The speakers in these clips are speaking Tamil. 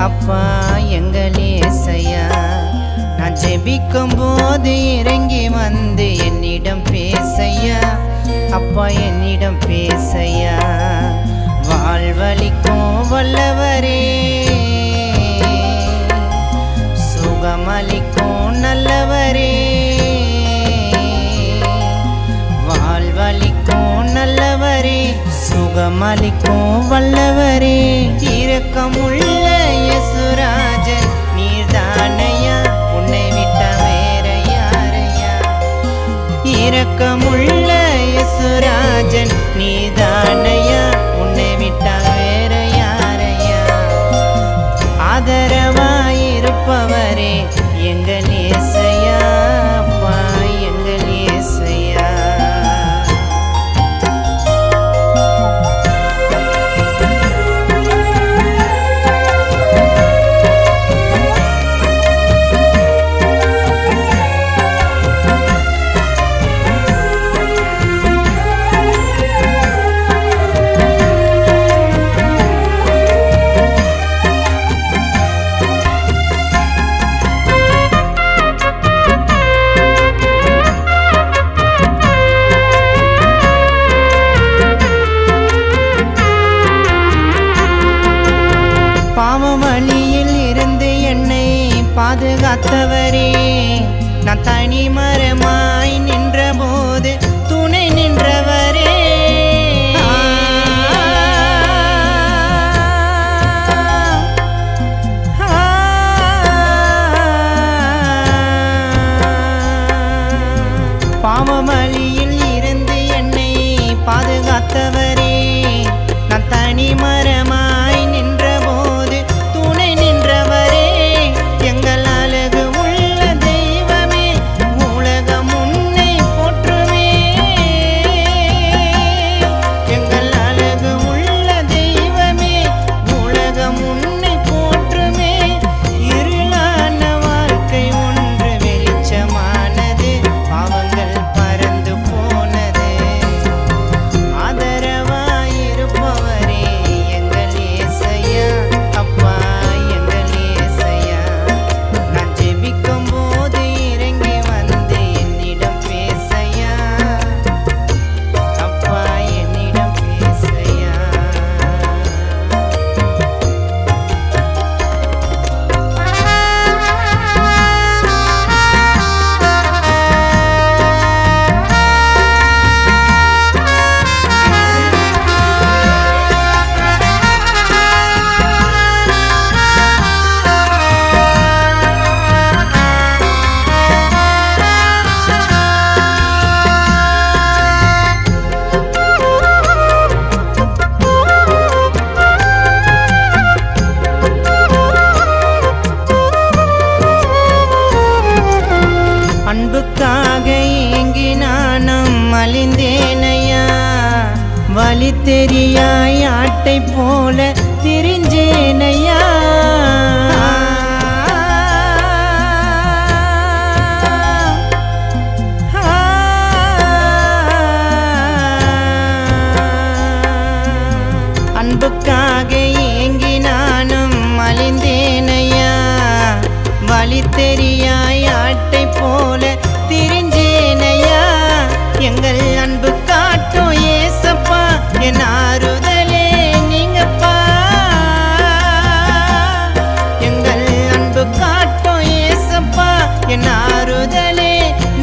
அப்பா எங்கள் இயேசையா. நான் ஜெபிக்கும் போது இறங்கி வந்து என்னிடம் பேசையா. அப்பா என்னிடம் பேசையா. வாழ்வளிக்கும் வல்லவரே, சுகமளிக்கும் நல்லவரே, வாழ்வளிக்கும் நல்லவரே, சுகமளிக்கும் வல்லவரே, இரக்கமுள்ள இயேசுராஜன் நீர்தானையா, உன்னை விட்ட வேற யாரையா. இரக்கமுள்ள இயேசுராஜன் நீர்தானையா, உன்னை விட்ட வேற யாரையா. ஆதரவாயிருப்பவரே எங்கள் இயேசையா. அப்பா எங்கள் இயேசையா. பாவவழியில் இருந்து என்னை பாதுகாத்தவரே, நான் தனிமரமாய் நின்ற போது துணை நின்றவரே. பாவவழியில் இருந்து என்னை பாதுகாத்தவரே, நான் தனிமரமாய் நின்ற அன்புக்காக ஏங்கி நானும் அழிந்தேனையா. வழி தெரியாய் ஆட்டை போல திரிஞ்சேனையா. அன்புக்காக ஏங்கி நானும் அழிந்தேனையா. வழி தெரியாய் ஆட்டை போல திரிஞ்சேனையா. எங்கள் அன்பு காட்டும் ஏசப்பா, என் ஆறுதலே நீங்கப்பா. எங்கள் அன்பு காட்டும் ஏசப்பா, என் ஆறுதலே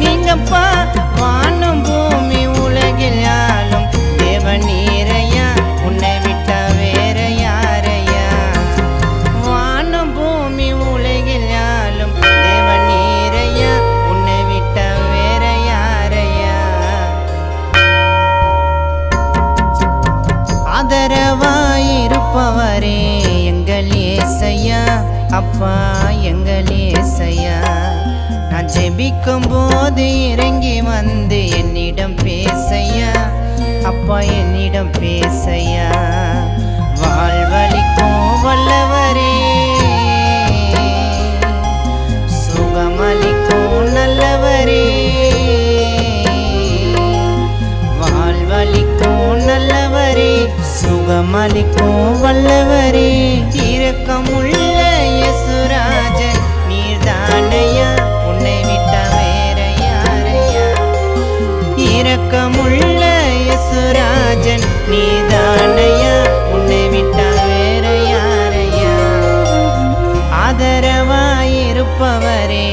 நீங்கப்பா. வானம் பூமி உலகில் ஆளும் தேவன் நீரையா, உன்னை விட்ட வேற யாரையா. வானம் பூமி உலகில் ஆளும் தேவன் நீரையா, உன்னை விட்ட வேற யாரையா. ஆதரவாயிருப்பவரே எங்கள் இயேசையா. அப்பா எங்கள் இயேசையா. நான் ஜெபிக்கும் போது இறங்கி வந்து என்னிடம் பேசையா. அப்பா என்னிடம் பேசையா. வாழ்வளிக்கும் வல்லவரே, சுகமளிக்கும் நல்லவரே, வாழ்வளிக்கும் நல்லவரே, சுகமளிக்கும் வல்லவரே, இரக்கமுள்ள காப்பவரே